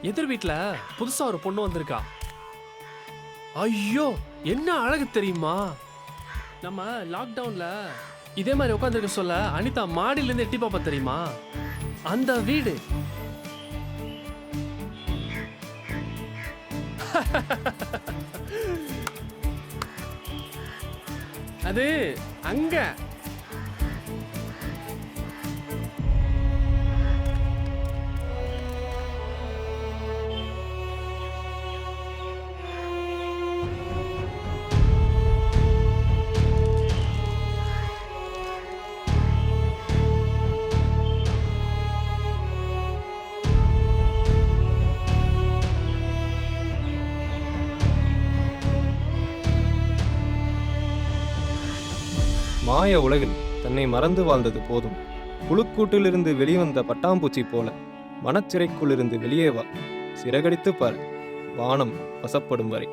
எதிர் வீட்ல புதுசா ஒரு பொண்ணு வந்திருக்கா. ஐயோ என்ன அழகு தெரியுமா? நம்ம லாக்டவுன்ல இதே மாதிரி உட்காந்துருக்க சொல்ல அனிதா மாடியில இருந்து எட்டி பாப்பா தெரியுமா? அந்த வீடு. அது அங்க. மாய உலகில் தன்னை மறந்து வாழ்ந்தது போதும். புழுக்கூட்டிலிருந்து வெளிவந்த பட்டாம்பூச்சி போல மனச்சிறைக்குள்ளிருந்து வெளியே வா. சிறகடித்து பார், வானம் வசப்படும் வரை.